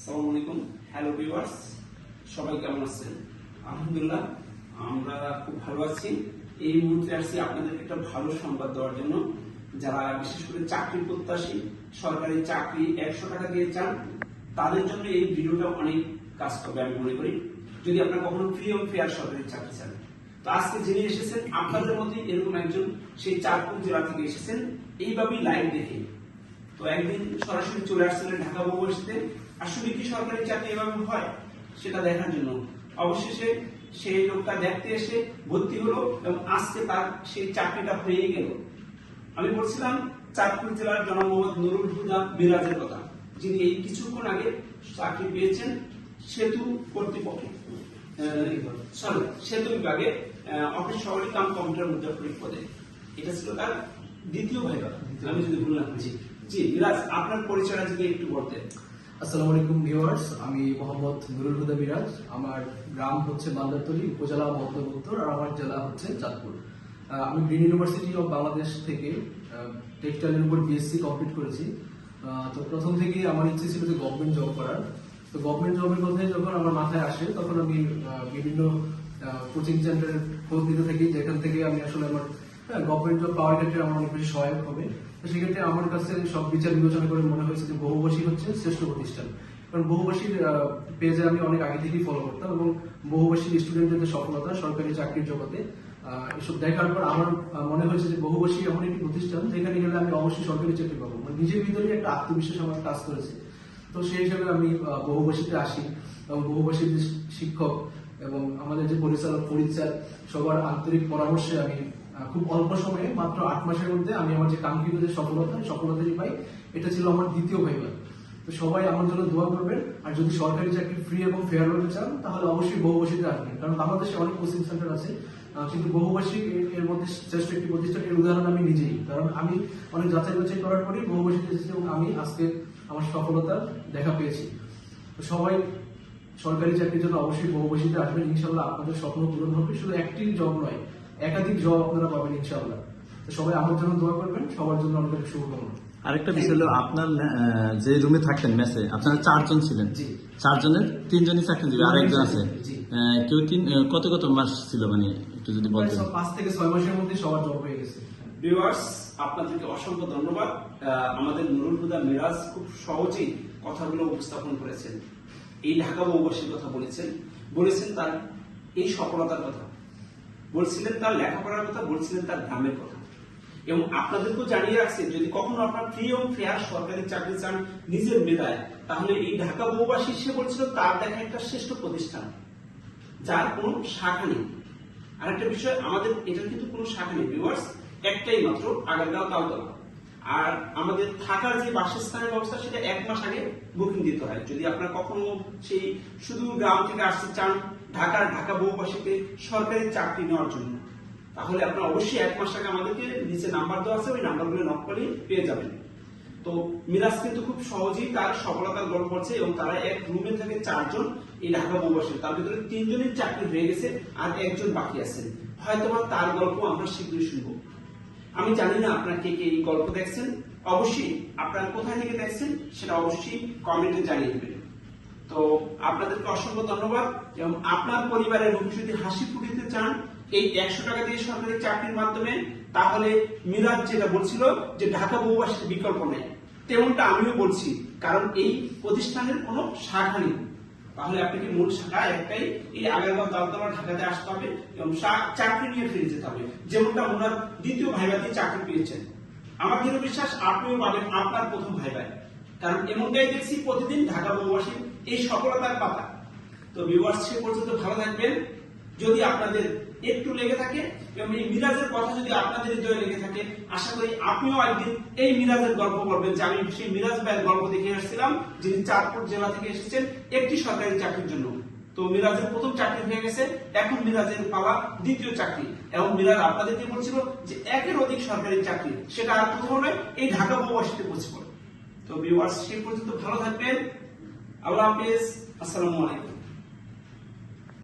আসসালামু আলাইকুম। Hello viewers, সবাই কেমন আছেন? আলহামদুলিল্লাহ আমরা খুব ভালো আছি। এই মুহূর্তে আসছি আপনাদেরকে একটা ভালো সংবাদ দেওয়ার জন্য। যারা বিশেষ করে চাকরি প্রত্যাশী, সরকারি চাকরি 100 টাকা দিয়ে চান, তাদের জন্য এই ভিডিওটা অনেক কাজ করবে আমি মনে করি। যদি আপনারা কখনো ফ্রি এবং ফেয়ার সরকারি চাকরি চান, তো আজকে যিনি এসেছেন আপনাদের মধ্যে এরকম একজন সেই চাঁদপুর জেলা থেকে এসেছেন এইভাবেই লাইভ দেখে। তো একদিন সরাসরি চলে আসছিলেন ঢাকা বসতে আসলে কি সরকারি চাকরি এভাবে হয় সেটা দেখার জন্য। অবশেষে সেই লোকটা দেখতে এসে ভর্তি হলো এবং আজকে তার সেই চাকরিটা হয়ে গেল। আমি বলছিলাম চাঁদপুর জেলার জনাব মোহাম্মদ নুরুল হুদা মিরাজের কথা, যিনি এই কিছুক্ষণ আগে চাকরি পেয়েছেন সেতু কর্তৃপক্ষে, সেতু বিভাগে অফিস সহকারী কাম কম্পিউটার মুদ্রাক্ষরিক পদে। এটা ছিল তার দ্বিতীয় ভাইবা, আমি যদি ভুল না করছি। জি মিরাজ, আপনার পরিচয়টা যদি একটু বলতেন। আসসালামু আলাইকুম ভিউয়ার্স, আমি মোহাম্মদ নুরুল হুদা মিরাজ। আমার গ্রাম হচ্ছে বান্দারতলী, উপজেলা মধ্যবত্তর, আর আমার জেলা হচ্ছে চাঁদপুর। আমি গ্রিন ইউনিভার্সিটি অফ বাংলাদেশ থেকে টেক্সটাইলের উপর বিএসসি কমপ্লিট করেছি। তো প্রথম থেকেই আমার ইচ্ছে ছিল যে গভর্নমেন্ট জব করার। তো গভর্নমেন্ট জবের কথাই যখন আমার মাথায় আসে তখন আমি বিভিন্ন কোচিং সেন্টারের খোঁজ দিতে থাকি, যেখান থেকে আমি আসলে আমার গভর্নমেন্ট জব পাওয়ার ক্ষেত্রে আমার অনেক বেশি সহায়ক হবে। তো সেক্ষেত্রে আমার কাছে সব বিচার বিবেচনা করে মনে হয়েছে যে বহুভাষী হচ্ছে শ্রেষ্ঠ প্রতিষ্ঠান। কারণ বহুভাষীর পেজে আমি অনেক আগে থেকেই ফলো করতাম এবং বহুভাষী স্টুডেন্টদের যে সফলতা সরকারি চাকরির জগতে এসব দেখার পর আমার মনে হয়েছে যে বহুভাষী এমন একটি প্রতিষ্ঠান যেখানে গেলে আমি অবশ্যই সরকারি চাকরি পাবো। মানে নিজের ভিতরে একটা আত্মবিশ্বাস আমার কাজ করেছে। তো সেই হিসাবে আমি বহুভাষীতে আসি এবং বহুভাষীর যে শিক্ষক এবং আমাদের যে পরিচালক পরিচার সবার আন্তরিক পরামর্শে আমি খুব অল্প সময়ে মাত্র 8 মাসের মধ্যে আমি আমার যে কাঙ্ক্ষিত যে সফলতাই পাই। এটা ছিল আমার দ্বিতীয় ভাইবা। তো সবাই আমার জন্য দোয়া করবেন, আর যদি সরকারি চাকরি ফ্রি এবং ফেয়ার ভাবে চান তাহলে অবশ্যই বহুভাষীতে আসবেন। কারণ বাংলাদেশে অনেক কোচিং সেন্টার আছে, কিন্তু বহুভাষী এর মধ্যে শ্রেষ্ঠ একটি প্রতিষ্ঠান। এর উদাহরণ আমি নিজেই, কারণ আমি অনেক যাচাই বাছাই করার পরেই বহুভাষীতে এসেছি এবং আমি আজকে আমার সফলতা দেখা পেয়েছি। তো সবাই সরকারি চাকরির জন্য অবশ্যই বহুভাষীতে আসবেন। ইনশাল্লাহ আপনাদের স্বপ্ন পূরণ হবে। শুধু একটি জব নয়, একাধিক জব আপনারা পাবেন ইনশাআল্লাহ। তো সবাই আমার জন্য দোয়া করবেন, সবার জন্য অনেক অনেক শুভকামনা। আরেকটা বিষয় হলো আপনার যে রুমে থাকতেন মেসে, আপনারা 4 জন ছিলেন। 4 জনের 3 জনই চাকরিজীবী, আর একজন আছে। কেউ কত কত মাস ছিল, মানে একটু যদি বলতেন। 5 থেকে 6 মাসের মধ্যে সবার জব হয়ে গেছে। ভিউয়ার্স, আপনাদেরকে অসংখ্য ধন্যবাদ। আমাদের নুরুল হুদা মিরাজ খুব সহজেই কথাগুলো উপস্থাপন করেছেন। এই ঢাকা বহুভাষীর কথা বলেছেন তার এই সফলতার কথা, বলছিলেন তার লেখাপড়ার কথা, বলছিলেন তার গ্রামের কথা। এবং আপনাদেরকেও জানিয়ে রাখছেন যদি কখনো আপনার ফ্রি এবং ফেয়ার সরকারি চাকরি চান নিজের মেধায়, তাহলে এই ঢাকা বহুভাষী সে বলছিল তার দেখা একটা শ্রেষ্ঠ প্রতিষ্ঠান যার কোনো শাখা নেই। আরেকটা বিষয়, আমাদের এটার কিন্তু কোনো শাখা নেই ভিউয়ার্স, একটাই মাত্র, আগারগাঁও তালতলা। আর আমাদের থাকার যে বাসস্থানের ব্যবস্থা সেটা 1 মাস আগে বুকিং দিতে হয়। যদি আপনার কখনো সেই শুধু গ্রাম থেকে আসতে চান ঢাকা বহুভাষীতে সরকারি চাকরি নেওয়ার জন্য, তাহলে আপনার অবশ্যই 1 মাস আগে আমাদেরকে নিচে নাম্বার দেওয়া আছে, ওই নাম্বারগুলো নক করলে পেয়ে যাবেন। তো মিরাজ কিন্তু খুব সহজেই তার সফলতার গল্প করছে এবং তারা এক রুমে থাকে 4 জন এই ঢাকা বহুভাষী। তার ভিতরে 3 জনের চাকরি হয়ে গেছে আর 1 জন বাকি আছেন। হয়তোবা তার গল্প আমরা শীঘ্রই শুনবো। আমি জানি না আপনারা কে কে এই গল্প দেখছেন, অবশ্যই আপনারা কোথায় থেকে দেখছেন সেটা অবশ্যই কমেন্টে জানিয়ে দেবেন। তো আপনাদেরকে অসংখ্য ধন্যবাদ। এবং আপনার পরিবারের ভবিষ্যতে হাসি ফুটিতে চান এই 100 টাকা দিয়ে সরকারি চাকরির মাধ্যমে, তাহলে মিরাজ যেটা বলছিল যে ঢাকা বহুভাষীর বিকল্প নেই, তেমনটা আমিও বলছি। কারণ এই প্রতিষ্ঠানের কোনো শাখা নেই, তাহলে আপনাকে মূল শাখা একটাই, এই আগারগাঁও তালতলা ঢাকাতে আসতে হবে এবং চাকরি নিয়ে ফিরে যেতে হবে। যেমনটা ওনার দ্বিতীয় ভাইবাতে চাকরি পেয়েছেন, আমার দৃঢ় বিশ্বাস আপনিও পাবেন আপনার প্রথম ভাইবায়। কারণ এমনটাই দেখছি প্রতিদিন ঢাকা বহুভাষীর এই সফলতার পাতা। তো ভিউয়ার্স, সে পর্যন্ত ভালো থাকবেন। যদি আপনাদের একটু লেগে থাকে এবং এই মিরাজের কথা যদি আপনাদের হৃদয়ে লেগে থাকে, আশা করি আপনিও একদিন এই মিরাজের গল্প বলবেন যে আমি সেই মিরাজ ভাইয়ের গল্প দেখে আসছিলাম, যিনি চাঁদপুর জেলা থেকে এসেছেন একটি সরকারি চাকরির জন্য। তো মিরাজের প্রথম চাকরি হয়ে গেছে, এখন মিরাজের পালা দ্বিতীয় চাকরি। এবং মিরাজ আপনাদেরকে বলছিল যে 1-এর অধিক সরকারি চাকরি, সেটা আর কোথাও নয়, এই ঢাকা বহুভাষীতে পৌঁছে পড়ে। তো ভিউয়ার্স, সেই পর্যন্ত ভালো থাকবেন। আল্লাহ হাফেজ, আসসালামু আলাইকুম।